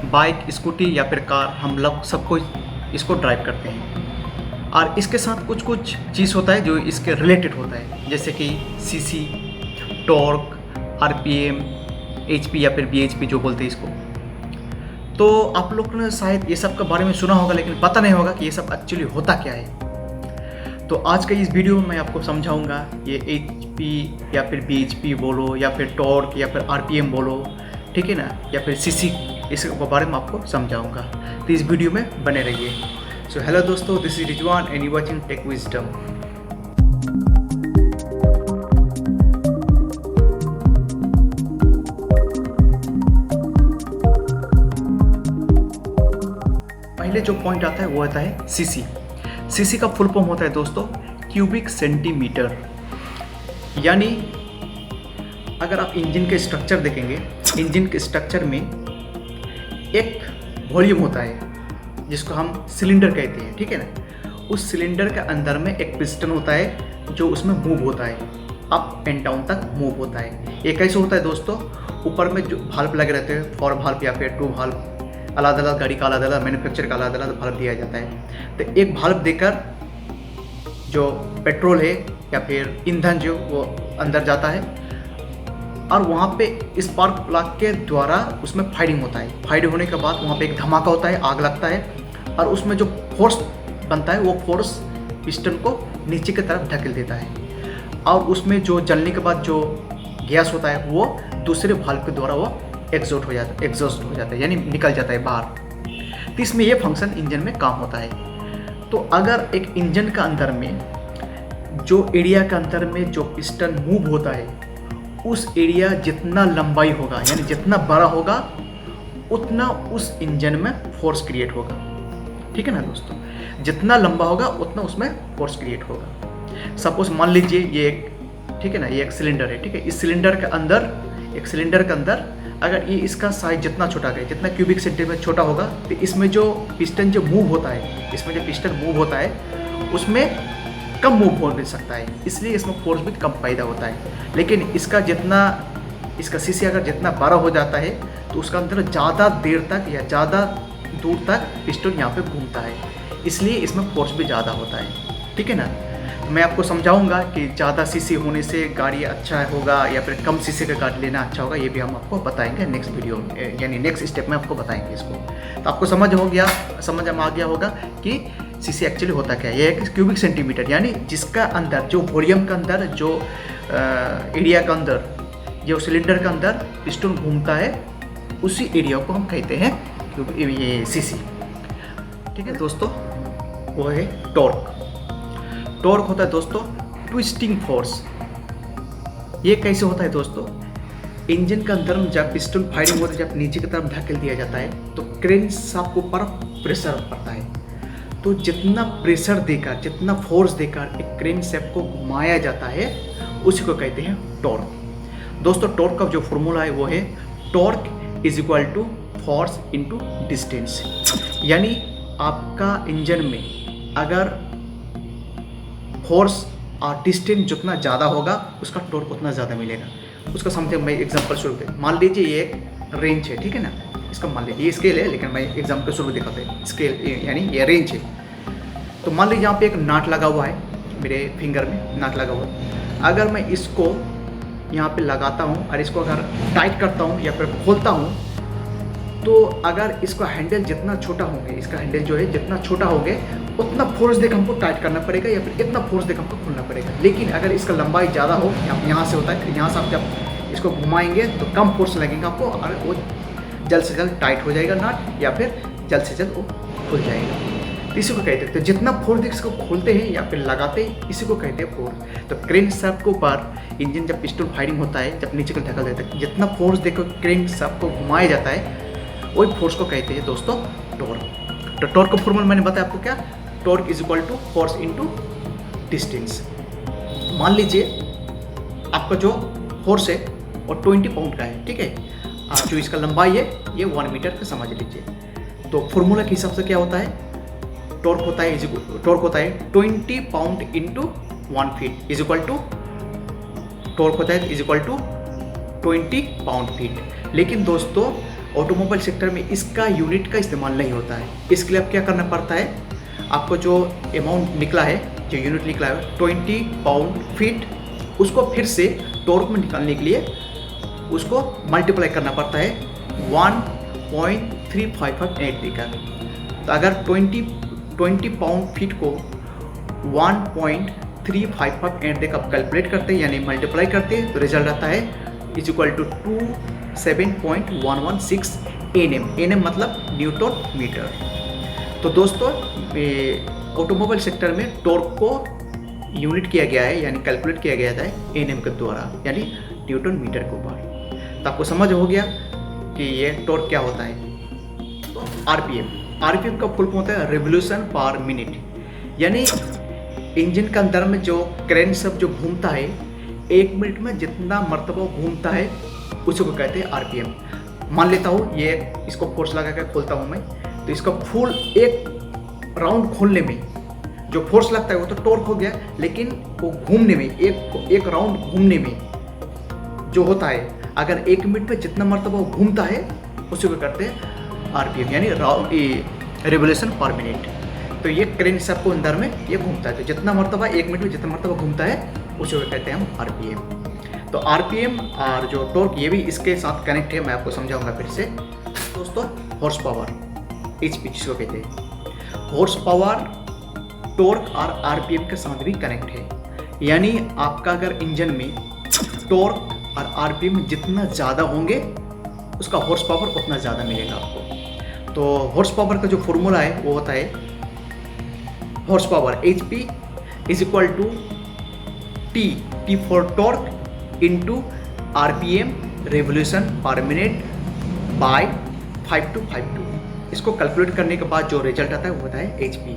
Bike, scooty या फिर car, हम लोग सब कोई इसको ड्राइव करते हैं। और इसके साथ कुछ कुछ चीज़ होता है जो इसके रिलेटेड होता है, जैसे कि सीसी, टॉर्क, आरपीएम, एचपी या फिर बीएचपी जो बोलते हैं इसको। तो आप लोग ने शायद ये सब के बारे में सुना होगा, लेकिन पता नहीं होगा कि ये सब एक्चुअली होता क्या है। तो आज के इस वीडियो में मैं आपको समझाऊंगा ये एचपी या फिर बीएचपी बोलो या फिर टॉर्क या फिर आरपीएम बोलो, ठीक है ना, या फिर सीसी, इसके बारे में आपको समझाऊंगा। तो इस वीडियो में बने रहिए। सो हेलो दोस्तों, this is Rizwan and you watching tech wisdom. पहले जो पॉइंट आता है वो आता है सीसी। सीसी का फुल फॉर्म होता है दोस्तों क्यूबिक सेंटीमीटर। यानी अगर आप इंजन के स्ट्रक्चर देखेंगे, इंजन के स्ट्रक्चर में एक वॉल्यूम होता है जिसको हम सिलेंडर कहते हैं, ठीक है ना। उस सिलेंडर के अंदर में एक पिस्टन होता है जो उसमें मूव होता है, अप एंड डाउन तक मूव होता है। ये कैसे होता है दोस्तों, ऊपर में जो भाल्व लगे रहते हैं, 4 भाल्व या फिर 2 भाल्व, अलग अलग गाड़ी का अलग अलग, मैन्युफैक्चर का अलग अलग भाल्व दिया जाता है। तो एक भाल्व देकर जो पेट्रोल है या फिर ईंधन जो वो अंदर जाता है और वहाँ पे स्पार्क प्लग के द्वारा उसमें फायरिंग होता है। फायरिंग होने के बाद वहाँ पे एक धमाका होता है, आग लगता है और उसमें जो फोर्स बनता है वो फोर्स पिस्टन को नीचे की तरफ धकेल देता है और उसमें जो जलने के बाद जो गैस होता है वो दूसरे भाल्व के द्वारा वो एग्जॉस्ट हो जाता है, यानी निकल जाता है बाहर। तो इसमें ये फंक्शन इंजन में काम होता है। तो अगर एक इंजन का अंदर में जो एरिया के अंदर में जो पिस्टन मूव होता है उस एरिया जितना लंबाई होगा, यानी जितना बड़ा होगा उतना उस इंजन में फोर्स क्रिएट होगा, ठीक है ना दोस्तों। जितना लंबा होगा उतना उसमें फोर्स क्रिएट होगा। सपोज मान लीजिए ये एक, ठीक है ना, ये एक सिलेंडर है, ठीक है। इस सिलेंडर के अंदर, एक सिलेंडर के अंदर अगर ये इसका साइज जितना छोटा है, जितना क्यूबिक सेंटीमीटर छोटा होगा, तो इसमें जो पिस्टन जो मूव होता है, इसमें जो पिस्टन मूव होता है उसमें कम मूव हो भी सकता है, इसलिए इसमें फोर्स भी कम पैदा होता है। लेकिन इसका जितना, इसका सीसी अगर जितना बड़ा हो जाता है तो उसका अंदर ज़्यादा देर तक या ज़्यादा दूर तक पिस्टन यहाँ पे घूमता है, इसलिए इसमें फोर्स भी ज़्यादा होता है, ठीक है ना। मैं आपको समझाऊंगा कि ज़्यादा सीसी होने से गाड़ी अच्छा होगा या फिर कम सीसी का गाड़ी लेना अच्छा होगा, ये भी हम आपको बताएंगे नेक्स्ट वीडियो में, यानी नेक्स्ट स्टेप में आपको बताएंगे इसको। तो आपको समझ में आ गया होगा कि सीसी एक्चुअली होता क्या है। ये एक क्यूबिक सेंटीमीटर, यानी जिसका अंदर जो वॉल्यूम के अंदर, जो एरिया के अंदर, जो सिलेंडर के अंदर पिस्टन घूमता है उसी एरिया को हम कहते हैं ये सीसी, ठीक है दोस्तों। वो है टॉर्क। टॉर्क होता है दोस्तों ट्विस्टिंग फोर्स। ये कैसे होता है दोस्तों, इंजन के अंदर जब पिस्टन फायरिंग होता है, जब नीचे की तरफ धकेल दिया जाता है तो क्रेन शाफ्ट के ऊपर प्रेशर पड़ता है। तो जितना प्रेशर देकर, जितना फोर्स देकर एक क्रेन शाफ्ट को घुमाया जाता है उसी को कहते हैं टॉर्क। दोस्तों टॉर्क का जो फॉर्मूला है वो है torque is equal to force into distance. यानी आपका इंजन में अगर फोर्स और डिस्टेंस जितना ज़्यादा होगा उसका टॉर्क उतना ज़्यादा मिलेगा। उसका समझे मैं एग्जांपल शुरू करें। मान लीजिए ये एक रेंज है, ठीक है ना, इसका मान लीजिए ये स्केल है, लेकिन मैं एग्जांपल शुरू दिखाता हूँ। स्केल यानी ये रेंज है। तो मान लीजिए यहाँ पे एक नाट लगा हुआ है, मेरे फिंगर में नाट लगा हुआ है। अगर मैं इसको यहाँ पे लगाता हूँ और इसको अगर टाइट करता हूँ या फिर खोलता हूँ, तो अगर इसका हैंडल जितना छोटा होंगे, इसका हैंडल जो है जितना छोटा होंगे उतना फोर्स देकर हमको टाइट करना पड़ेगा या फिर इतना फोर्स देकर हमको खोलना पड़ेगा। लेकिन अगर इसका लंबाई ज़्यादा हो, यहाँ से होता है, यहाँ से आप जब इसको घुमाएंगे तो कम फोर्स लगेगा आपको और वो जल्द से जल्द टाइट हो जाएगा नाट, या फिर जल्द से जल्द वो खुल जाएगा। इसी को कहते हैं, तो जितना फोर्स देकर इसको खोलते हैं या फिर लगाते हैं इसी को कहते हैं फोर्स। तो क्रेन शाफ्ट के ऊपर इंजन जब पिस्टन फायरिंग होता है, जब नीचे को धकेल देता है, जितना फोर्स देकर क्रेन शाफ्ट को घुमाया जाता है वही फोर्स को कहते हैं दोस्तों टॉर्क। तो टॉर्क का फॉर्मूला मैंने बताया आपको क्या, torque is equal to force into distance. मान लीजिए आपका जो फोर्स है वो 20 पाउंड का है, ठीक है, और जो इसका लंबाई है ये 1 मीटर का समझ लीजिए। तो फॉर्मूला के हिसाब से क्या होता है, टॉर्क होता है 20 pound into 1 feet is equal to, torque होता है is equal to 20 pound feet. लेकिन दोस्तों ऑटोमोबाइल सेक्टर में इसका यूनिट का इस्तेमाल नहीं होता है। इसके लिए अब क्या करना पड़ता है, आपको जो अमाउंट निकला है, जो यूनिट निकला है 20 पाउंड फीट, उसको फिर से टॉर्क में निकालने के लिए उसको मल्टीप्लाई करना पड़ता है 1.3558 देकर। तो अगर 20 पाउंड फीट को 1.3558 देकर आप कैलकुलेट करते हैं यानी मल्टीप्लाई करते हैं, तो रिजल्ट आता है is equal to 27.116 NM. NM मतलब न्यूटन मीटर। तो दोस्तों ऑटोमोबाइल सेक्टर में टॉर्क को यूनिट किया गया है यानी कैलकुलेट किया गया था एनएम के द्वारा यानी न्यूटन मीटर के ऊपर। तो आपको समझ हो गया कि ये टॉर्क क्या होता है। तो आरपीएम का फुल फॉर्म होता है रिवोल्यूशन पर मिनट, यानी इंजन के अंदर में जो क्रैंक सब जो घूमता है 1 मिनट में जितना मरतबा घूमता है उसी को कहते हैं आरपीएम। मान लेता हूँ ये इसको फोर्स लगा कर खोलता हूँ मैं, तो इसका फुल एक राउंड खोलने में जो फोर्स लगता है वो तो टॉर्क हो गया, लेकिन वो घूमने में एक राउंड घूमने में जो होता है, अगर 1 मिनट में जितना मरतबा वो घूमता है उसी को कहते हैं आरपीएम यानी रिवोल्यूशन पर मिनट। तो ये क्रैंक सब को अंदर में ये घूमता है, तो जितना मरतबा 1 मिनट में जितना मरतबा घूमता है उसी को कहते हैं हम आरपीएम। तो आरपीएम और जो टॉर्क ये भी इसके साथ कनेक्ट है, मैं आपको समझाऊंगा फिर से। दोस्तों हॉर्स पावर एचपी जिसको कहते हैं, हॉर्स पावर टॉर्क और आरपीएम के साथ भी कनेक्ट है, यानी आपका अगर इंजन में टॉर्क और आरपीएम जितना ज़्यादा होंगे उसका हॉर्स पावर उतना ज़्यादा मिलेगा आपको। तो हॉर्स पावर का जो फॉर्मूला है वो होता है horse power HP is equal to T for torque into RPM revolution per minute by 5252। इसको कैलकुलेट करने के बाद जो रिजल्ट आता है वो होता है HP।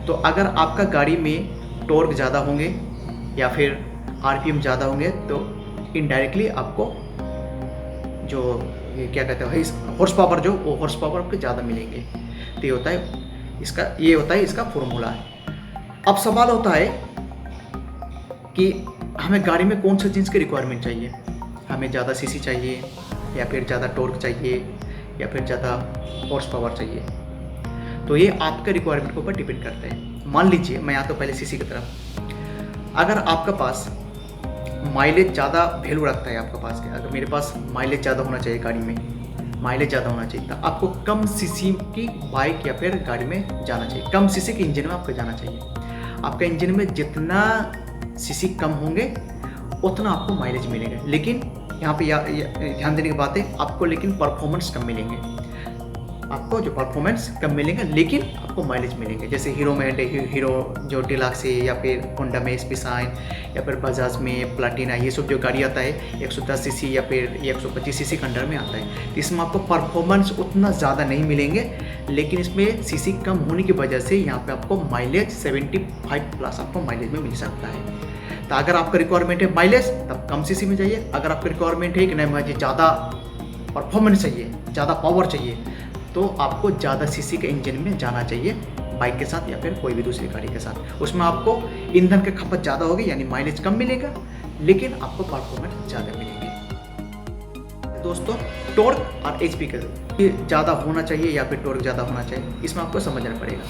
तो अगर आपका गाड़ी में टॉर्क ज़्यादा होंगे या फिर आरपीएम ज़्यादा होंगे तो इनडायरेक्टली आपको जो ये क्या कहते हैं हॉर्स पावर जो वो हॉर्स पावर आपको ज़्यादा मिलेंगे। तो ये होता है इसका फॉर्मूला है। अब सवाल होता है कि हमें गाड़ी में कौन सा चीज़ की रिक्वायरमेंट चाहिए, हमें ज़्यादा सीसी चाहिए या फिर ज़्यादा टॉर्क चाहिए या फिर ज़्यादा हॉर्स पावर चाहिए। तो ये आपके रिक्वायरमेंट के ऊपर डिपेंड करता है। मान लीजिए मैं आता हूँ पहले सीसी की तरफ। अगर आपका पास माइलेज ज़्यादा वैल्यू रखता है आपके पास के, अगर मेरे पास माइलेज ज़्यादा होना चाहिए गाड़ी में, माइलेज ज़्यादा होना चाहिए, तो आपको कम सीसी की बाइक या फिर गाड़ी में जाना चाहिए, कम सीसी के इंजन में आपको जाना चाहिए। आपका इंजन में जितना सीसी कम होंगे उतना आपको माइलेज मिलेगा, लेकिन यहाँ पे ध्यान देने की बात है आपको लेकिन परफॉर्मेंस कम मिलेंगे, आपको जो परफॉर्मेंस कम मिलेंगे लेकिन आपको माइलेज मिलेंगे। जैसे हीरो में हीरो जो डिलक्स है या फिर होंडा में एसपी शाइन या फिर बजाज में प्लाटिना, ये सब जो गाड़ी आता है 110 सीसी या फिर 125 सीसी के अंडर में आता है, तो इसमें आपको परफॉर्मेंस उतना ज़्यादा नहीं मिलेंगे, लेकिन इसमें सीसी कम होने की वजह से यहाँ पे आपको माइलेज 75 प्लस आपको माइलेज में मिल सकता है। तो अगर आपका रिक्वायरमेंट है माइलेज तब कम सीसी में जाइए, अगर आपका रिक्वायरमेंट है कि नहीं मुझे ज़्यादा परफॉर्मेंस चाहिए, ज़्यादा पावर चाहिए, तो आपको ज़्यादा सीसी के इंजन में जाना चाहिए बाइक के साथ या फिर कोई भी दूसरी गाड़ी के साथ। उसमें आपको ईंधन की खपत ज़्यादा होगी यानी माइलेज कम मिलेगा, लेकिन आपको परफॉर्मेंस ज़्यादा मिलेंगे। दोस्तों टॉर्क और एचपी का ज़्यादा होना चाहिए या फिर टॉर्क ज़्यादा होना चाहिए, इसमें आपको समझना पड़ेगा।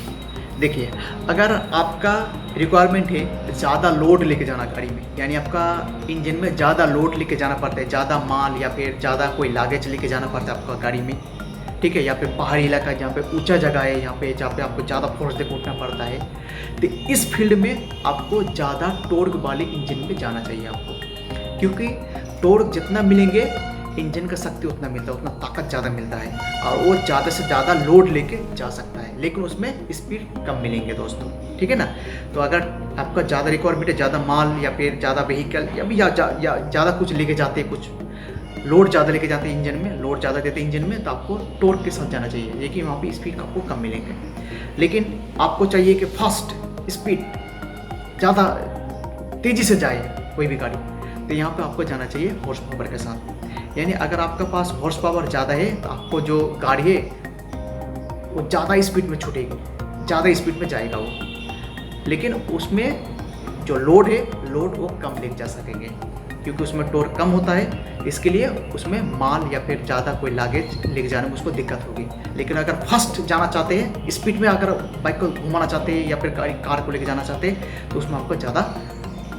देखिए अगर आपका रिक्वायरमेंट है ज़्यादा लोड लेके जाना गाड़ी में, यानी आपका इंजन में ज़्यादा लोड लेके जाना पड़ता है, ज़्यादा माल या फिर ज़्यादा कोई लागेज लेके जाना पड़ता है आपका गाड़ी में, ठीक है, या फिर पहाड़ी इलाका जहाँ पे ऊंचा जगह है, यहाँ पे जहाँ पे आपको ज़्यादा फोर्स देकर उठना पड़ता है, तो इस फील्ड में आपको ज़्यादा टॉर्क वाले इंजन में जाना चाहिए आपको, क्योंकि टॉर्क जितना मिलेंगे इंजन का शक्ति उतना मिलता है, उतना ताकत ज़्यादा मिलता है और वो ज़्यादा से ज़्यादा लोड लेके जा सकता है, लेकिन उसमें स्पीड कम मिलेंगे दोस्तों, ठीक है ना। तो अगर आपका ज़्यादा रिक्वायरमेंट है, ज़्यादा माल या फिर ज़्यादा व्हीकल या ज़्यादा कुछ लेके जाते हैं, कुछ लोड ज़्यादा लेके जाते हैं इंजन में, लोड ज़्यादा देते हैं इंजन में, तो आपको टॉर्क के साथ जाना चाहिए, लेकिन वहाँ पे स्पीड आपको कम मिलेंगे। लेकिन आपको चाहिए कि फास्ट स्पीड ज़्यादा तेज़ी से जाए कोई भी गाड़ी, तो यहाँ पे आपको जाना चाहिए हॉर्स पावर के साथ। यानी अगर आपका पास हॉर्स पावर ज़्यादा है तो आपको जो गाड़ी है वो ज़्यादा स्पीड में छूटेगी, ज़्यादा स्पीड में जाएगा वो, लेकिन उसमें जो लोड है लोड वो कम ले जा सकेंगे, क्योंकि उसमें टोर कम होता है, इसके लिए उसमें माल या फिर ज़्यादा कोई लागेज लेके जाने में उसको दिक्कत होगी। लेकिन अगर फास्ट जाना चाहते हैं, स्पीड में अगर बाइक को घुमाना चाहते हैं या फिर कार को लेके जाना चाहते हैं, तो उसमें आपको ज़्यादा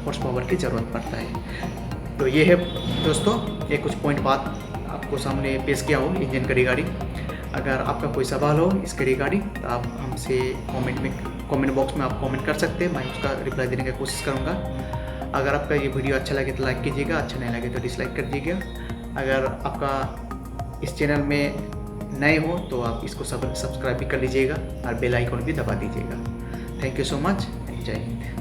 हॉर्स पावर की ज़रूरत पड़ता है। तो ये है दोस्तों, ये कुछ पॉइंट बात आपको सामने पेश किया हो इंजन का रिगार्डिंग। अगर आपका कोई सवाल हो इसके रिगार्डिंग तो आप हमसे कमेंट बॉक्स में आप कमेंट कर सकते हैं, मैं उसका रिप्लाई देने की कोशिश करूँगा। अगर आपका ये वीडियो अच्छा लगे तो लाइक कीजिएगा, अच्छा नहीं लगे तो डिसलाइक कर दीजिएगा। अगर आपका इस चैनल में नए हो तो आप इसको सब्सक्राइब भी कर लीजिएगा और बेल आइकन भी दबा दीजिएगा। थैंक यू सो मच, जय हिंद।